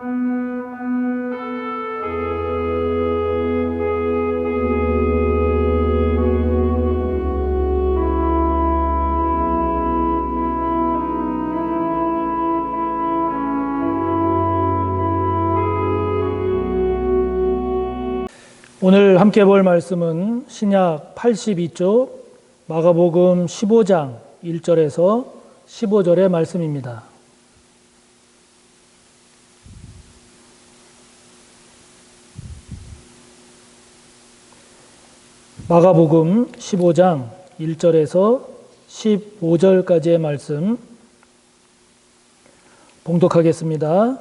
오늘 함께 볼 말씀은 신약 82쪽 마가복음 15장 1절에서 15절의 말씀입니다. 마가복음 15장 1절에서 15절까지의 말씀 봉독하겠습니다.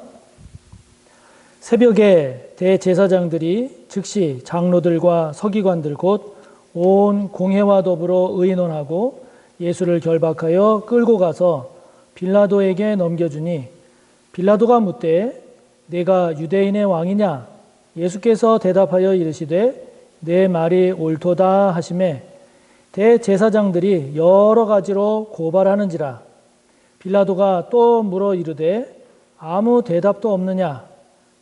새벽에 대제사장들이 즉시 장로들과 서기관들 곧 온 공회와 더불어 의논하고 예수를 결박하여 끌고 가서 빌라도에게 넘겨주니 빌라도가 묻되 내가 유대인의 왕이냐? 예수께서 대답하여 이르시되 내 말이 옳도다 하시매 대제사장들이 여러 가지로 고발하는지라. 빌라도가 또 물어 이르되 아무 대답도 없느냐?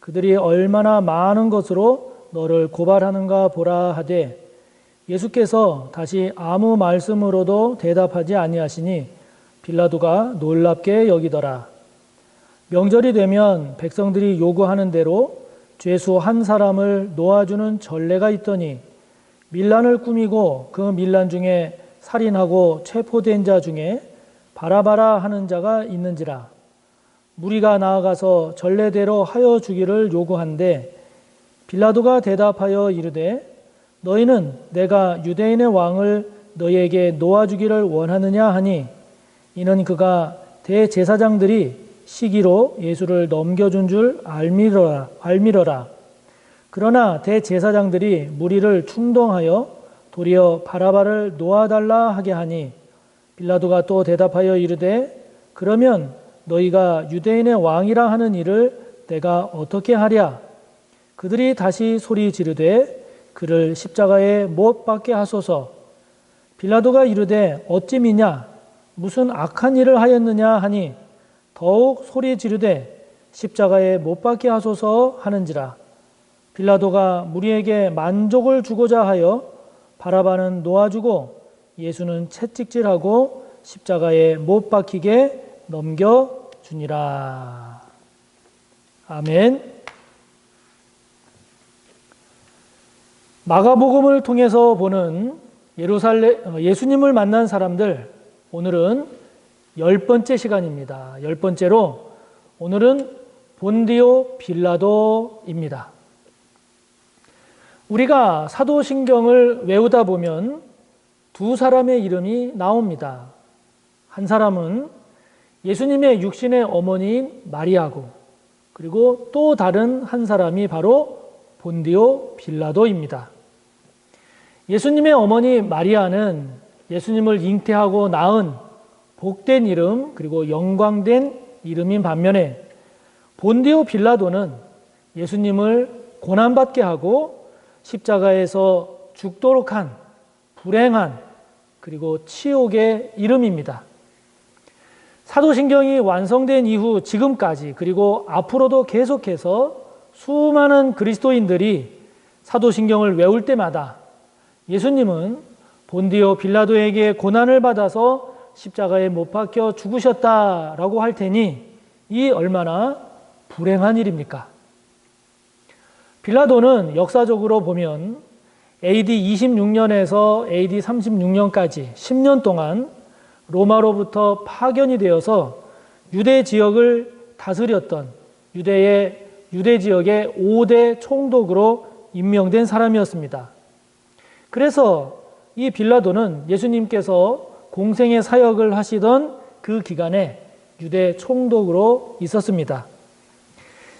그들이 얼마나 많은 것으로 너를 고발하는가 보라 하되 예수께서 다시 아무 말씀으로도 대답하지 아니하시니 빌라도가 놀랍게 여기더라. 명절이 되면 백성들이 요구하는 대로 죄수 한 사람을 놓아주는 전례가 있더니 밀란을 꾸미고 그 밀란 중에 살인하고 체포된 자 중에 바라바라 하는 자가 있는지라. 무리가 나아가서 전례대로 하여 주기를 요구한데 빌라도가 대답하여 이르되 너희는 내가 유대인의 왕을 너희에게 놓아주기를 원하느냐 하니 이는 그가 대제사장들이 시기로 예수를 넘겨준 줄 알미러라. 그러나 대제사장들이 무리를 충동하여 도리어 바라바를 놓아달라 하게 하니 빌라도가 또 대답하여 이르되 그러면 너희가 유대인의 왕이라 하는 일을 내가 어떻게 하랴? 그들이 다시 소리 지르되 그를 십자가에 못 박게 하소서. 빌라도가 이르되 어찌 미냐? 무슨 악한 일을 하였느냐 하니 더욱 소리 지르되 십자가에 못 박게 하소서 하는지라. 빌라도가 무리에게 만족을 주고자 하여 바라바는 놓아주고 예수는 채찍질하고 십자가에 못 박히게 넘겨주니라. 아멘. 마가복음을 통해서 보는 예수님을 만난 사람들, 오늘은 10번째 시간입니다. 10번째로 오늘은 본디오 빌라도입니다. 우리가 사도신경을 외우다 보면 두 사람의 이름이 나옵니다. 한 사람은 예수님의 육신의 어머니인 마리아고, 그리고 또 다른 한 사람이 바로 본디오 빌라도입니다. 예수님의 어머니 마리아는 예수님을 잉태하고 낳은 복된 이름, 그리고 영광된 이름인 반면에 본디오 빌라도는 예수님을 고난받게 하고 십자가에서 죽도록 한 불행한, 그리고 치욕의 이름입니다. 사도신경이 완성된 이후 지금까지, 그리고 앞으로도 계속해서 수많은 그리스도인들이 사도신경을 외울 때마다 예수님은 본디오 빌라도에게 고난을 받아서 십자가에 못 박혀 죽으셨다라고 할 테니 이 얼마나 불행한 일입니까? 빌라도는 역사적으로 보면 AD 26년에서 AD 36년까지 10년 동안 로마로부터 파견이 되어서 유대 지역을 다스렸던 유대 지역의 5대 총독으로 임명된 사람이었습니다. 그래서 이 빌라도는 예수님께서 공생의 사역을 하시던 그 기간에 유대 총독으로 있었습니다.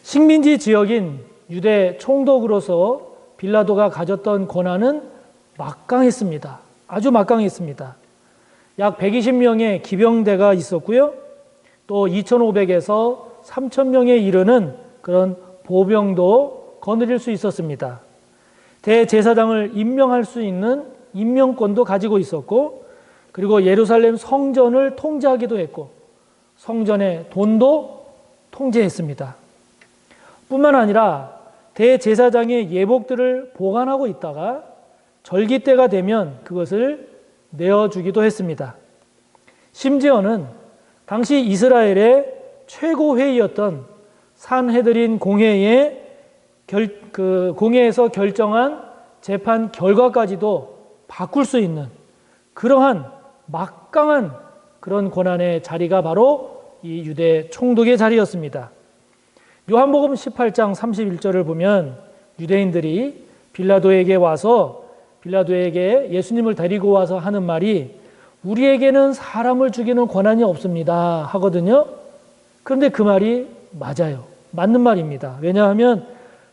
식민지 지역인 유대 총독으로서 빌라도가 가졌던 권한은 막강했습니다. 아주 막강했습니다. 약 120명의 기병대가 있었고요. 또 2,500에서 3,000명에 이르는 그런 보병도 거느릴 수 있었습니다. 대제사장을 임명할 수 있는 임명권도 가지고 있었고, 그리고 예루살렘 성전을 통제하기도 했고 성전의 돈도 통제했습니다. 뿐만 아니라 대제사장의 예복들을 보관하고 있다가 절기 때가 되면 그것을 내어주기도 했습니다. 심지어는 당시 이스라엘의 최고 회의였던 산헤드린 공회에서 결정한 재판 결과까지도 바꿀 수 있는 그러한 막강한 그런 권한의 자리가 바로 이 유대 총독의 자리였습니다. 요한복음 18장 31절을 보면 유대인들이 빌라도에게 예수님을 데리고 와서 하는 말이 우리에게는 사람을 죽이는 권한이 없습니다 하거든요. 그런데 그 말이 맞아요. 맞는 말입니다. 왜냐하면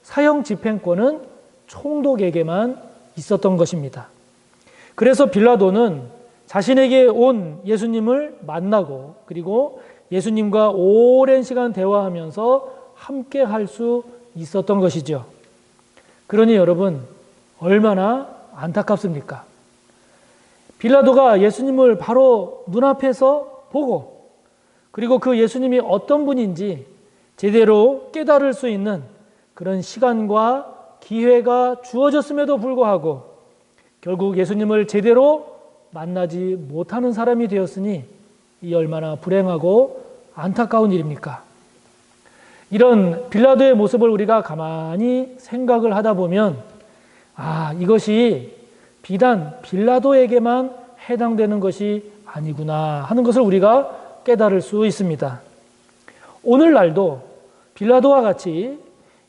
사형 집행권은 총독에게만 있었던 것입니다. 그래서 빌라도는 자신에게 온 예수님을 만나고 그리고 예수님과 오랜 시간 대화하면서 함께 할 수 있었던 것이죠. 그러니 여러분 얼마나 안타깝습니까? 빌라도가 예수님을 바로 눈앞에서 보고 그리고 그 예수님이 어떤 분인지 제대로 깨달을 수 있는 그런 시간과 기회가 주어졌음에도 불구하고 결국 예수님을 제대로 만나지 못하는 사람이 되었으니 이 얼마나 불행하고 안타까운 일입니까? 이런 빌라도의 모습을 우리가 가만히 생각을 하다 보면 이것이 비단 빌라도에게만 해당되는 것이 아니구나 하는 것을 우리가 깨달을 수 있습니다. 오늘날도 빌라도와 같이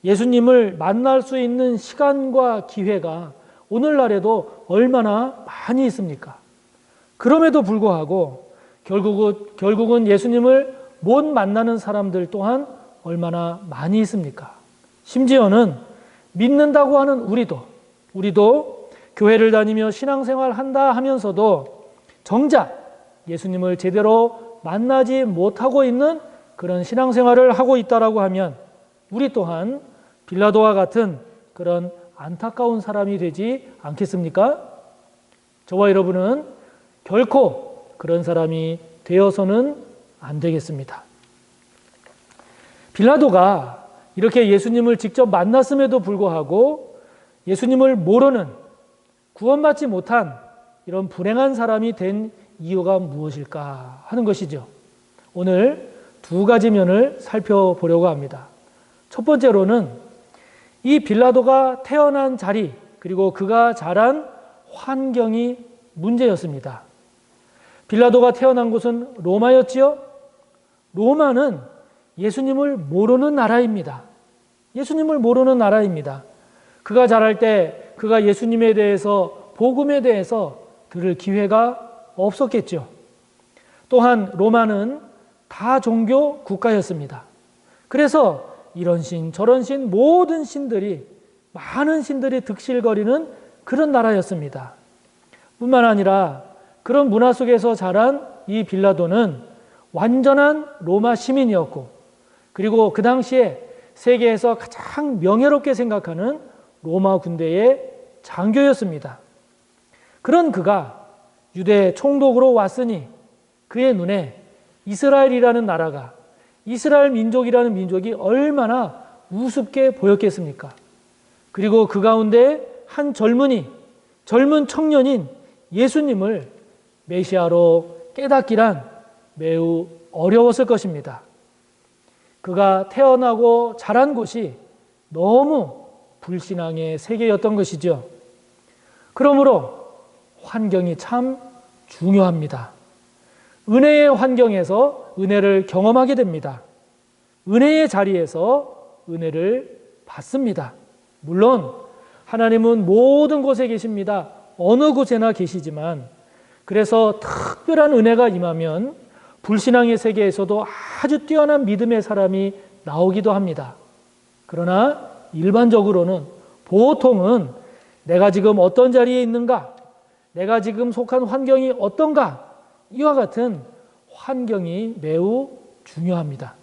예수님을 만날 수 있는 시간과 기회가 오늘날에도 얼마나 많이 있습니까? 그럼에도 불구하고 결국은 예수님을 못 만나는 사람들 또한 얼마나 많이 있습니까? 심지어는 믿는다고 하는 우리도 교회를 다니며 신앙생활 한다 하면서도 정작 예수님을 제대로 만나지 못하고 있는 그런 신앙생활을 하고 있다라고 하면 우리 또한 빌라도와 같은 그런 안타까운 사람이 되지 않겠습니까? 저와 여러분은 결코 그런 사람이 되어서는 안 되겠습니다. 빌라도가 이렇게 예수님을 직접 만났음에도 불구하고 예수님을 모르는 구원받지 못한 이런 불행한 사람이 된 이유가 무엇일까 하는 것이죠. 오늘 두 가지 면을 살펴보려고 합니다. 첫 번째로는 이 빌라도가 태어난 자리 그리고 그가 자란 환경이 문제였습니다. 빌라도가 태어난 곳은 로마였지요. 로마는 예수님을 모르는 나라입니다. 예수님을 모르는 나라입니다. 그가 자랄 때 그가 예수님에 대해서 복음에 대해서 들을 기회가 없었겠죠. 또한 로마는 다종교 국가였습니다. 그래서 이런 신 저런 신 모든 많은 신들이 득실거리는 그런 나라였습니다. 뿐만 아니라 그런 문화 속에서 자란 이 빌라도는 완전한 로마 시민이었고 그리고 그 당시에 세계에서 가장 명예롭게 생각하는 로마 군대의 장교였습니다. 그런 그가 유대 총독으로 왔으니 그의 눈에 이스라엘이라는 나라가 이스라엘 민족이라는 민족이 얼마나 우습게 보였겠습니까? 그리고 그 가운데 한 젊은 청년인 예수님을 메시아로 깨닫기란 매우 어려웠을 것입니다. 그가 태어나고 자란 곳이 너무 불신앙의 세계였던 것이죠. 그러므로 환경이 참 중요합니다. 은혜의 환경에서 은혜를 경험하게 됩니다. 은혜의 자리에서 은혜를 받습니다. 물론 하나님은 모든 곳에 계십니다. 어느 곳에나 계시지만 그래서 특별한 은혜가 임하면 불신앙의 세계에서도 아주 뛰어난 믿음의 사람이 나오기도 합니다. 그러나 일반적으로는 보통은 내가 지금 어떤 자리에 있는가? 내가 지금 속한 환경이 어떤가? 이와 같은 환경이 매우 중요합니다.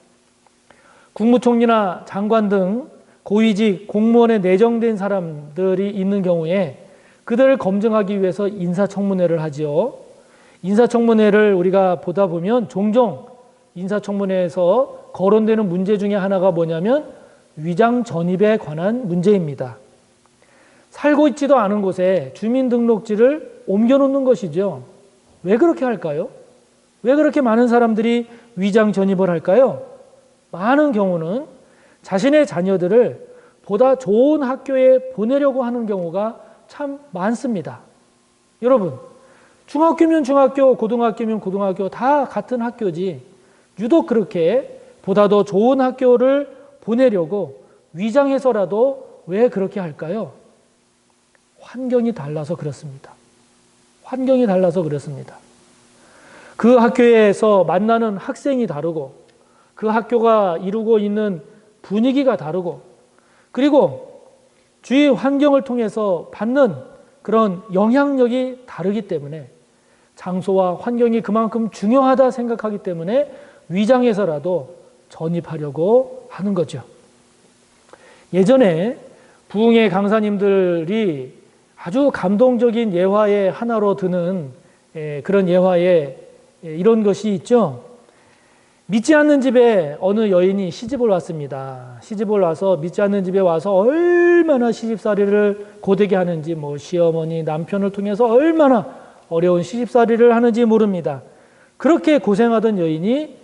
국무총리나 장관 등 고위직 공무원에 내정된 사람들이 있는 경우에 그들을 검증하기 위해서 인사청문회를 하지요. 인사청문회를 우리가 보다 보면 종종 인사청문회에서 거론되는 문제 중에 하나가 뭐냐면 위장 전입에 관한 문제입니다. 살고 있지도 않은 곳에 주민등록지를 옮겨놓는 것이죠. 왜 그렇게 할까요? 왜 그렇게 많은 사람들이 위장 전입을 할까요? 많은 경우는 자신의 자녀들을 보다 좋은 학교에 보내려고 하는 경우가 참 많습니다. 여러분, 중학교면 중학교, 고등학교면 고등학교 다 같은 학교지 유독 그렇게 보다 더 좋은 학교를 보내려고 위장해서라도 왜 그렇게 할까요? 환경이 달라서 그렇습니다. 환경이 달라서 그렇습니다. 그 학교에서 만나는 학생이 다르고 그 학교가 이루고 있는 분위기가 다르고 그리고 주위 환경을 통해서 받는 그런 영향력이 다르기 때문에 장소와 환경이 그만큼 중요하다 생각하기 때문에 위장해서라도 전입하려고 하는 거죠. 예전에 부흥회 강사님들이 아주 감동적인 예화의 하나로 드는 그런 예화에 이런 것이 있죠. 믿지 않는 집에 어느 여인이 시집을 왔습니다. 시집을 와서 믿지 않는 집에 와서 얼마나 시집살이를 고되게 하는지 시어머니, 남편을 통해서 얼마나 어려운 시집살이를 하는지 모릅니다. 그렇게 고생하던 여인이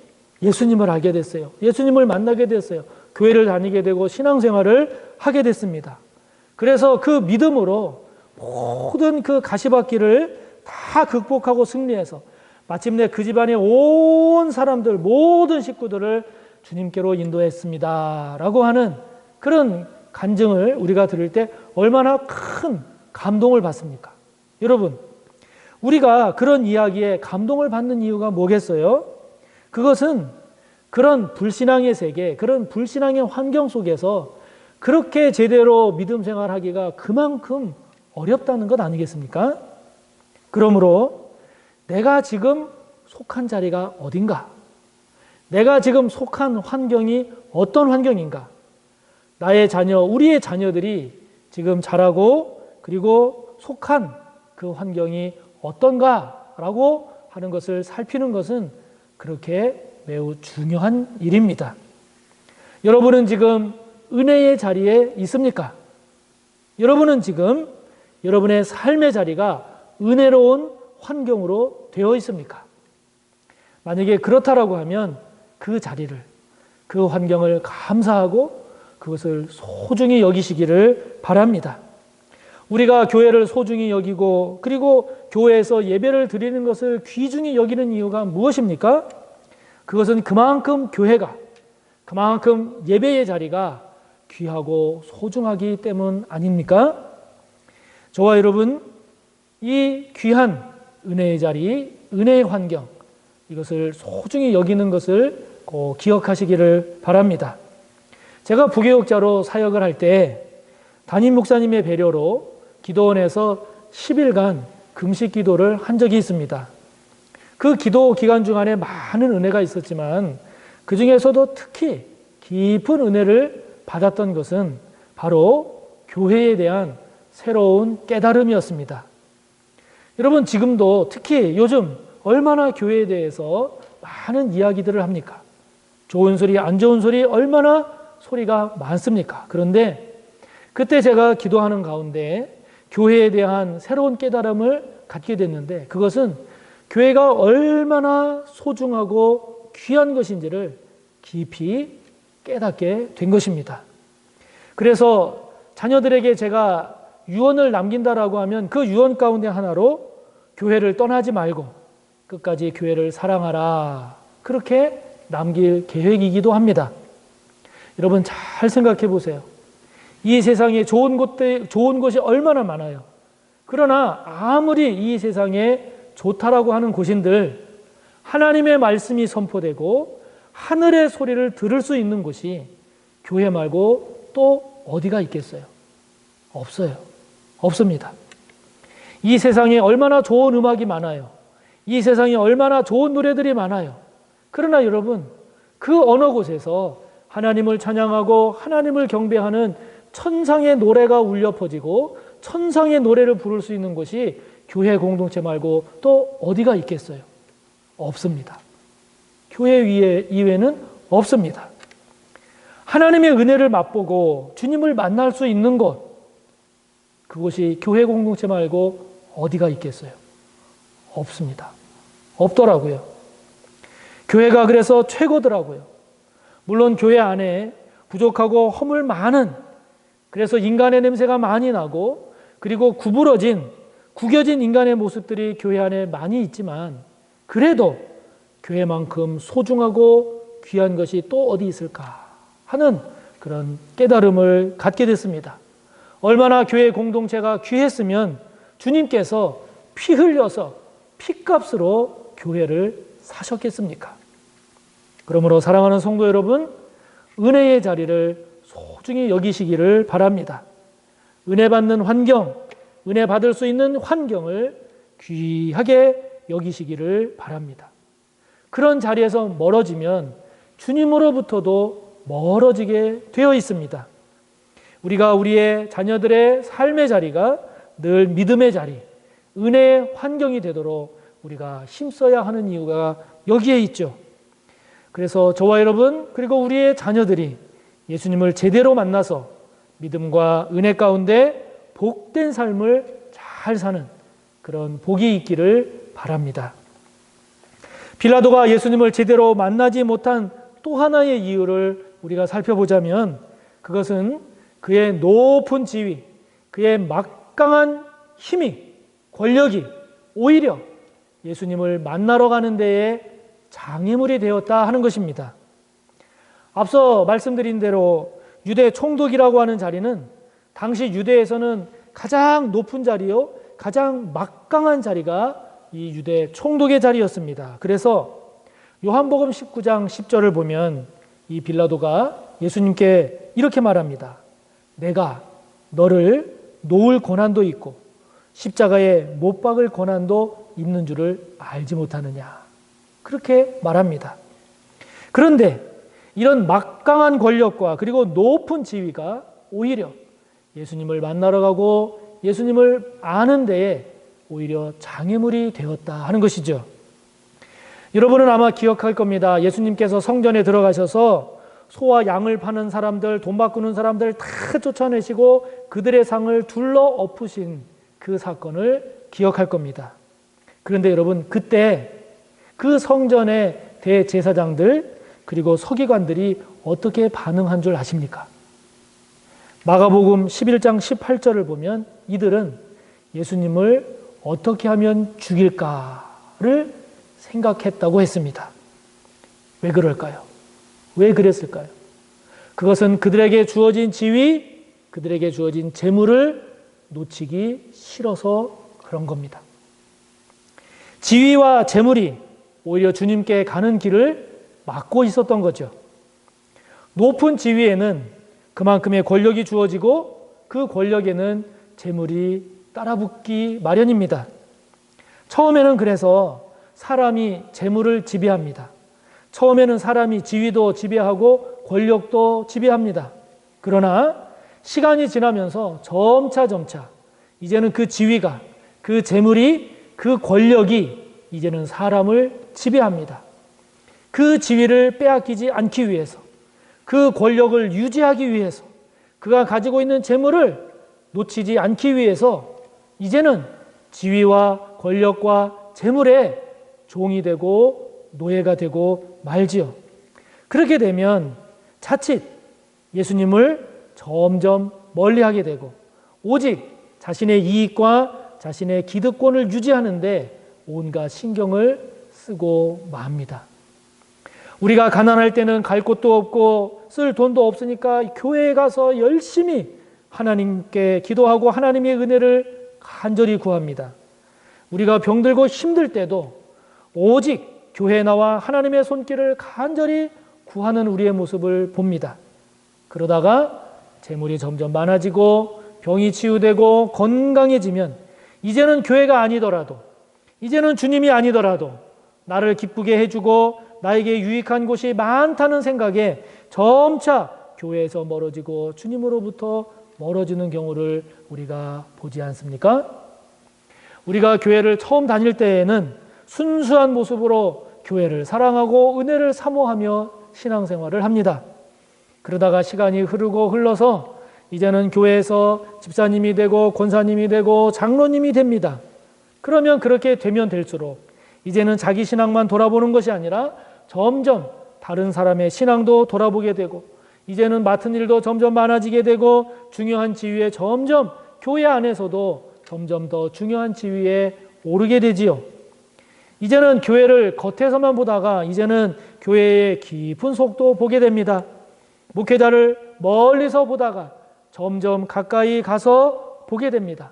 예수님을 알게 됐어요. 예수님을 만나게 됐어요. 교회를 다니게 되고 신앙생활을 하게 됐습니다. 그래서 그 믿음으로 모든 그 가시밭길을 다 극복하고 승리해서 마침내 그 집안의 온 사람들, 모든 식구들을 주님께로 인도했습니다. 라고 하는 그런 간증을 우리가 들을 때 얼마나 큰 감동을 받습니까? 여러분, 우리가 그런 이야기에 감동을 받는 이유가 뭐겠어요? 그것은 그런 불신앙의 세계, 그런 불신앙의 환경 속에서 그렇게 제대로 믿음 생활하기가 그만큼 어렵다는 것 아니겠습니까? 그러므로 내가 지금 속한 자리가 어딘가? 내가 지금 속한 환경이 어떤 환경인가? 나의 자녀, 우리의 자녀들이 지금 자라고 그리고 속한 그 환경이 어떤가라고 하는 것을 살피는 것은 그렇게 매우 중요한 일입니다. 여러분은 지금 은혜의 자리에 있습니까? 여러분은 지금 여러분의 삶의 자리가 은혜로운 환경으로 되어 있습니까? 만약에 그렇다라고 하면 그 자리를, 그 환경을 감사하고 그것을 소중히 여기시기를 바랍니다. 우리가 교회를 소중히 여기고 그리고 교회에서 예배를 드리는 것을 귀중히 여기는 이유가 무엇입니까? 그것은 그만큼 교회가, 그만큼 예배의 자리가 귀하고 소중하기 때문 아닙니까? 저와 여러분, 이 귀한 은혜의 자리, 은혜의 환경, 이것을 소중히 여기는 것을 꼭 기억하시기를 바랍니다. 제가 부교육자로 사역을 할 때 담임 목사님의 배려로 기도원에서 10일간 금식 기도를 한 적이 있습니다. 그 기도 기간 중간에 많은 은혜가 있었지만 그 중에서도 특히 깊은 은혜를 받았던 것은 바로 교회에 대한 새로운 깨달음이었습니다. 여러분, 지금도 특히 요즘 얼마나 교회에 대해서 많은 이야기들을 합니까? 좋은 소리, 안 좋은 소리 얼마나 소리가 많습니까? 그런데 그때 제가 기도하는 가운데 교회에 대한 새로운 깨달음을 갖게 됐는데 그것은 교회가 얼마나 소중하고 귀한 것인지를 깊이 깨닫게 된 것입니다. 그래서 자녀들에게 제가 유언을 남긴다라고 하면 그 유언 가운데 하나로 교회를 떠나지 말고 끝까지 교회를 사랑하라, 그렇게 남길 계획이기도 합니다. 여러분 잘 생각해 보세요. 이 세상에 좋은 곳이 얼마나 많아요. 그러나 아무리 이 세상에 좋다라고 하는 곳인들 하나님의 말씀이 선포되고 하늘의 소리를 들을 수 있는 곳이 교회 말고 또 어디가 있겠어요? 없어요. 없습니다. 이 세상에 얼마나 좋은 음악이 많아요. 이 세상에 얼마나 좋은 노래들이 많아요. 그러나 여러분, 그 어느 곳에서 하나님을 찬양하고 하나님을 경배하는 천상의 노래가 울려 퍼지고 천상의 노래를 부를 수 있는 곳이 교회 공동체 말고 또 어디가 있겠어요? 없습니다. 교회 이외에는 없습니다. 하나님의 은혜를 맛보고 주님을 만날 수 있는 곳, 그곳이 교회 공동체 말고 어디가 있겠어요? 없습니다. 없더라고요. 교회가 그래서 최고더라고요. 물론 교회 안에 부족하고 허물 많은, 그래서 인간의 냄새가 많이 나고 그리고 구겨진 인간의 모습들이 교회 안에 많이 있지만, 그래도 교회만큼 소중하고 귀한 것이 또 어디 있을까 하는 그런 깨달음을 갖게 됐습니다. 얼마나 교회 공동체가 귀했으면 주님께서 피 흘려서 피값으로 교회를 사셨겠습니까? 그러므로 사랑하는 성도 여러분, 은혜의 자리를 소중히 여기시기를 바랍니다. 은혜 받는 환경, 은혜 받을 수 있는 환경을 귀하게 여기시기를 바랍니다. 그런 자리에서 멀어지면 주님으로부터도 멀어지게 되어 있습니다. 우리가 우리의 자녀들의 삶의 자리가 늘 믿음의 자리, 은혜의 환경이 되도록 우리가 힘써야 하는 이유가 여기에 있죠. 그래서 저와 여러분, 그리고 우리의 자녀들이 예수님을 제대로 만나서 믿음과 은혜 가운데 복된 삶을 잘 사는 그런 복이 있기를 바랍니다. 빌라도가 예수님을 제대로 만나지 못한 또 하나의 이유를 우리가 살펴보자면, 그것은 그의 높은 지위, 그의 막강한 힘이, 권력이 오히려 예수님을 만나러 가는 데에 장애물이 되었다 하는 것입니다. 앞서 말씀드린 대로 유대 총독이라고 하는 자리는 당시 유대에서는 가장 높은 자리요, 가장 막강한 자리가 이 유대 총독의 자리였습니다. 그래서 요한복음 19장 10절을 보면 이 빌라도가 예수님께 이렇게 말합니다. 내가 너를 놓을 권한도 있고 십자가에 못 박을 권한도 있는 줄을 알지 못하느냐, 그렇게 말합니다. 그런데 이런 막강한 권력과 그리고 높은 지위가 오히려 예수님을 만나러 가고 예수님을 아는 데에 오히려 장애물이 되었다 하는 것이죠. 여러분은 아마 기억할 겁니다. 예수님께서 성전에 들어가셔서 소와 양을 파는 사람들, 돈 바꾸는 사람들 다 쫓아내시고 그들의 상을 둘러 엎으신 그 사건을 기억할 겁니다. 그런데 여러분, 그때 그 성전의 대제사장들 그리고 서기관들이 어떻게 반응한 줄 아십니까? 마가복음 11장 18절을 보면 이들은 예수님을 어떻게 하면 죽일까를 생각했다고 했습니다. 왜 그럴까요? 왜 그랬을까요? 그것은 그들에게 주어진 지위, 그들에게 주어진 재물을 놓치기 싫어서 그런 겁니다. 지위와 재물이 오히려 주님께 가는 길을 막고 있었던 거죠. 높은 지위에는 그만큼의 권력이 주어지고 그 권력에는 재물이 따라붙기 마련입니다. 처음에는 그래서 사람이 재물을 지배합니다. 처음에는 사람이 지위도 지배하고 권력도 지배합니다. 그러나 시간이 지나면서 점차 이제는 그 지위가, 그 재물이, 그 권력이 이제는 사람을 지배합니다. 그 지위를 빼앗기지 않기 위해서, 그 권력을 유지하기 위해서, 그가 가지고 있는 재물을 놓치지 않기 위해서 이제는 지위와 권력과 재물의 종이 되고 노예가 되고 말지요. 그렇게 되면 자칫 예수님을 점점 멀리하게 되고 오직 자신의 이익과 자신의 기득권을 유지하는데 온갖 신경을 쓰고 맙니다. 우리가 가난할 때는 갈 곳도 없고 쓸 돈도 없으니까 교회에 가서 열심히 하나님께 기도하고 하나님의 은혜를 간절히 구합니다. 우리가 병들고 힘들 때도 오직 교회에 나와 하나님의 손길을 간절히 구하는 우리의 모습을 봅니다. 그러다가 재물이 점점 많아지고 병이 치유되고 건강해지면 이제는 교회가 아니더라도, 이제는 주님이 아니더라도 나를 기쁘게 해주고 나에게 유익한 곳이 많다는 생각에 점차 교회에서 멀어지고 주님으로부터 멀어지는 경우를 우리가 보지 않습니까? 우리가 교회를 처음 다닐 때에는 순수한 모습으로 교회를 사랑하고 은혜를 사모하며 신앙생활을 합니다. 그러다가 시간이 흘러서 이제는 교회에서 집사님이 되고 권사님이 되고 장로님이 됩니다. 그러면 그렇게 되면 될수록 이제는 자기 신앙만 돌아보는 것이 아니라 점점 다른 사람의 신앙도 돌아보게 되고, 이제는 맡은 일도 점점 많아지게 되고, 중요한 지위에 점점 교회 안에서도 점점 더 중요한 지위에 오르게 되지요. 이제는 교회를 겉에서만 보다가 이제는 교회의 깊은 속도 보게 됩니다. 목회자를 멀리서 보다가 점점 가까이 가서 보게 됩니다.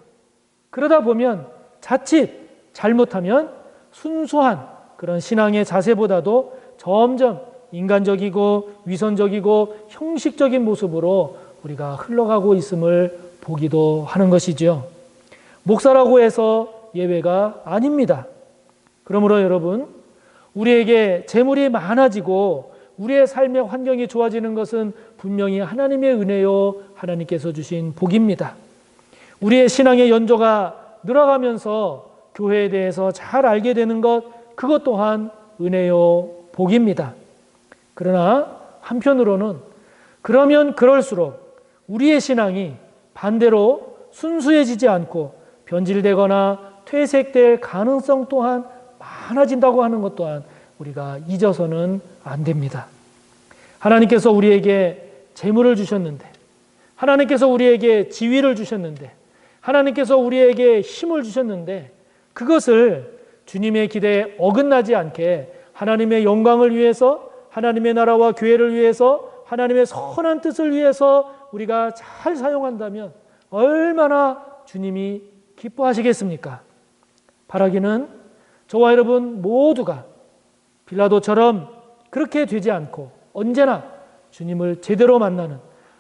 그러다 보면 자칫 잘못하면 순수한 그런 신앙의 자세보다도 점점 인간적이고 위선적이고 형식적인 모습으로 우리가 흘러가고 있음을 보기도 하는 것이죠. 목사라고 해서 예외가 아닙니다. 그러므로 여러분, 우리에게 재물이 많아지고 우리의 삶의 환경이 좋아지는 것은 분명히 하나님의 은혜요, 하나님께서 주신 복입니다. 우리의 신앙의 연조가 늘어가면서 교회에 대해서 잘 알게 되는 것, 그것 또한 은혜요, 복입니다. 그러나 한편으로는 그러면 그럴수록 우리의 신앙이 반대로 순수해지지 않고 변질되거나 퇴색될 가능성 또한 많아진다고 하는 것 또한 우리가 잊어서는 안 됩니다. 하나님께서 우리에게 재물을 주셨는데, 하나님께서 우리에게 지위를 주셨는데, 하나님께서 우리에게 힘을 주셨는데, 그것을 주님의 기대에 어긋나지 않게 하나님의 영광을 위해서, 하나님의 나라와 교회를 위해서, 하나님의 선한 뜻을 위해서 우리가 잘 사용한다면 얼마나 주님이 기뻐하시겠습니까? 바라기는 저와 여러분 모두가 빌라도처럼 그렇게 되지 않고 언제나 주님을 제대로 만나는,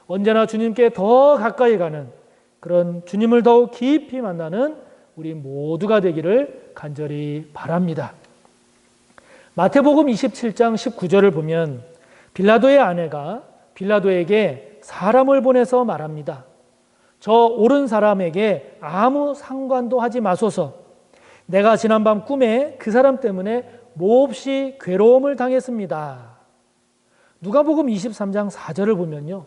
언제나 주님께 더 가까이 가는, 그런 주님을 더욱 깊이 만나는 우리 모두가 되기를 간절히 바랍니다. 마태복음 27장 19절을 보면 빌라도의 아내가 빌라도에게 사람을 보내서 말합니다. 저 옳은 사람에게 아무 상관도 하지 마소서. 내가 지난밤 꿈에 그 사람 때문에 몹시 괴로움을 당했습니다. 누가복음 23장 4절을 보면요,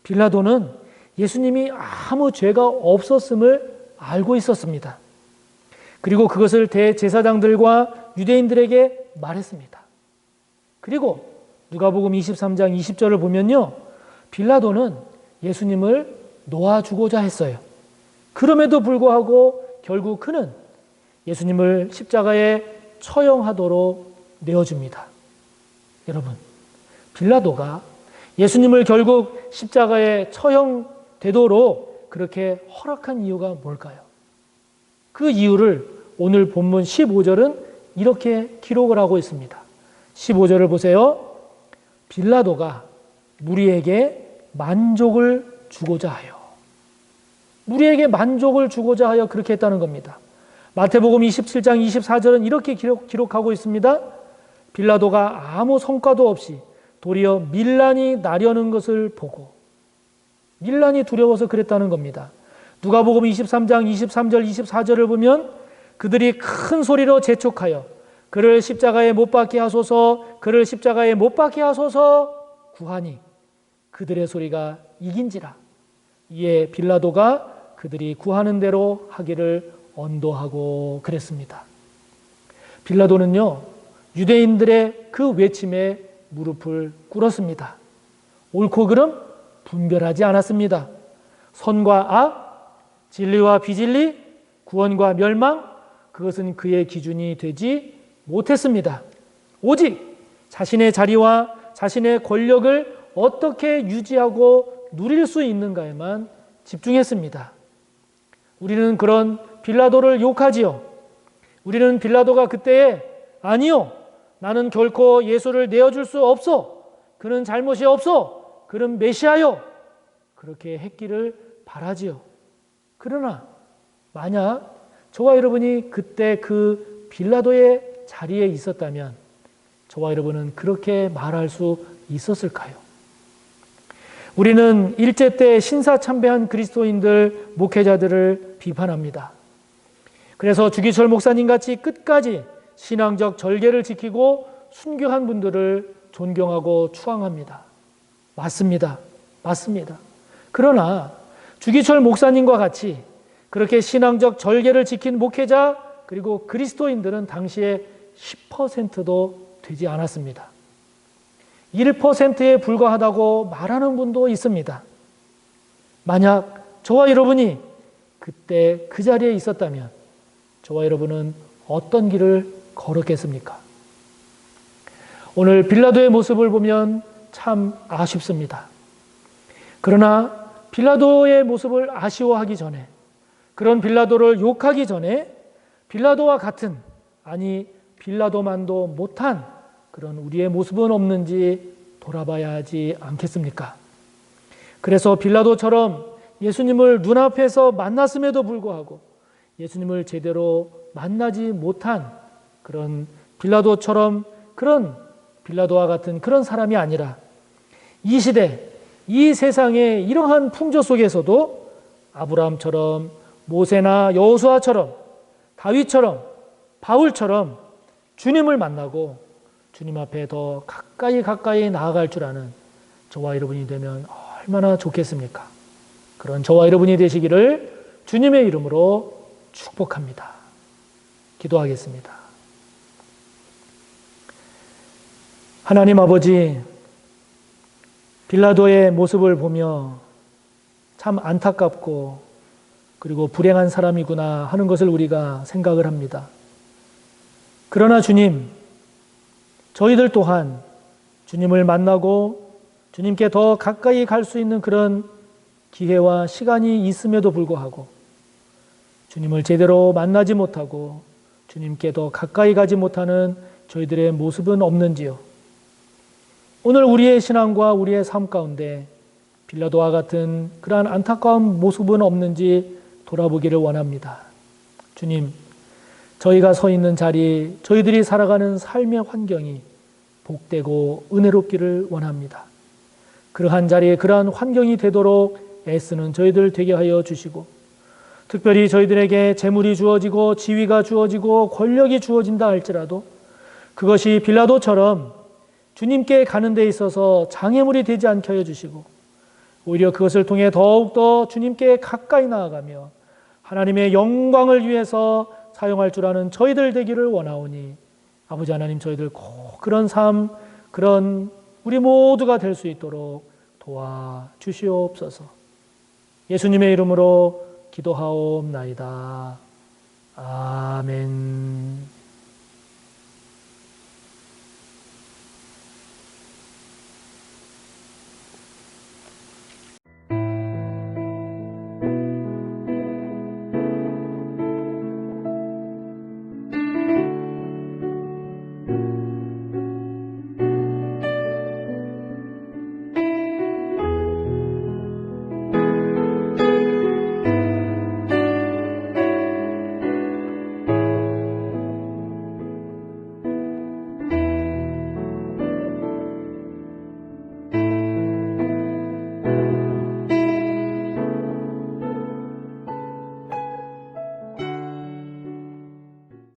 빌라도는 예수님이 아무 죄가 없었음을 알고 있었습니다. 그리고 그것을 대제사장들과 유대인들에게 말했습니다. 그리고 누가복음 23장 20절을 보면요, 빌라도는 예수님을 놓아주고자 했어요. 그럼에도 불구하고 결국 그는 예수님을 십자가에 처형하도록 내어줍니다. 여러분, 빌라도가 예수님을 결국 십자가에 처형되도록 그렇게 허락한 이유가 뭘까요? 그 이유를 오늘 본문 15절은 이렇게 기록을 하고 있습니다. 15절을 보세요. 빌라도가 무리에게 만족을 주고자 하여, 무리에게 만족을 주고자 하여 그렇게 했다는 겁니다. 마태복음 27장 24절은 이렇게 기록하고 있습니다. 빌라도가 아무 성과도 없이 도리어 밀란이 나려는 것을 보고, 밀란이 두려워서 그랬다는 겁니다. 누가복음 23장 23절 24절을 보면 그들이 큰 소리로 재촉하여 그를 십자가에 못 박게 하소서, 그를 십자가에 못 박게 하소서 구하니 그들의 소리가 이긴지라. 이에 빌라도가 그들이 구하는 대로 하기를 언도하고 그랬습니다. 빌라도는요, 유대인들의 그 외침에 무릎을 꿇었습니다. 옳고 그름 분별하지 않았습니다. 선과 악, 진리와 비진리, 구원과 멸망, 그것은 그의 기준이 되지 못했습니다. 오직 자신의 자리와 자신의 권력을 어떻게 유지하고 누릴 수 있는가에만 집중했습니다. 우리는 그런 빌라도를 욕하지요. 우리는 빌라도가 그때에 아니요, 나는 결코 예수를 내어줄 수 없어, 그는 잘못이 없어, 그는 메시아요, 그렇게 했기를 바라지요. 그러나 만약 저와 여러분이 그때 그 빌라도의 자리에 있었다면 저와 여러분은 그렇게 말할 수 있었을까요? 우리는 일제 때 신사참배한 그리스도인들, 목회자들을 비판합니다. 그래서 주기철 목사님 같이 끝까지 신앙적 절개를 지키고 순교한 분들을 존경하고 추앙합니다. 맞습니다. 맞습니다. 그러나 주기철 목사님과 같이 그렇게 신앙적 절개를 지킨 목회자 그리고 그리스도인들은 당시에 10%도 되지 않았습니다. 1%에 불과하다고 말하는 분도 있습니다. 만약 저와 여러분이 그때 그 자리에 있었다면 저와 여러분은 어떤 길을 걸었겠습니까? 오늘 빌라도의 모습을 보면 참 아쉽습니다. 그러나 빌라도의 모습을 아쉬워하기 전에, 그런 빌라도를 욕하기 전에 빌라도와 같은, 아니 빌라도만도 못한 그런 우리의 모습은 없는지 돌아봐야 하지 않겠습니까? 그래서 빌라도처럼 예수님을 눈앞에서 만났음에도 불구하고 예수님을 제대로 만나지 못한 그런 빌라도처럼, 그런 빌라도와 같은 그런 사람이 아니라 이 시대, 이 세상의 이러한 풍조 속에서도 아브라함처럼, 모세나 여호수아처럼, 다윗처럼, 바울처럼 주님을 만나고 주님 앞에 더 가까이 나아갈 줄 아는 저와 여러분이 되면 얼마나 좋겠습니까? 그런 저와 여러분이 되시기를 주님의 이름으로 축복합니다. 기도하겠습니다. 하나님 아버지, 빌라도의 모습을 보며 참 안타깝고 그리고 불행한 사람이구나 하는 것을 우리가 생각을 합니다. 그러나 주님, 저희들 또한 주님을 만나고 주님께 더 가까이 갈 수 있는 그런 기회와 시간이 있음에도 불구하고 주님을 제대로 만나지 못하고 주님께 더 가까이 가지 못하는 저희들의 모습은 없는지요? 오늘 우리의 신앙과 우리의 삶 가운데 빌라도와 같은 그러한 안타까운 모습은 없는지 돌아보기를 원합니다. 주님, 저희가 서 있는 자리, 저희들이 살아가는 삶의 환경이 복되고 은혜롭기를 원합니다. 그러한 자리에 그러한 환경이 되도록 애쓰는 저희들 되게 하여 주시고, 특별히 저희들에게 재물이 주어지고 지위가 주어지고 권력이 주어진다 할지라도 그것이 빌라도처럼 주님께 가는 데 있어서 장애물이 되지 않게 하여 주시고, 오히려 그것을 통해 더욱더 주님께 가까이 나아가며 하나님의 영광을 위해서 사용할 줄 아는 저희들 되기를 원하오니, 아버지 하나님, 저희들 꼭 그런 삶, 그런 우리 모두가 될 수 있도록 도와주시옵소서. 예수님의 이름으로 기도하옵나이다. 아멘.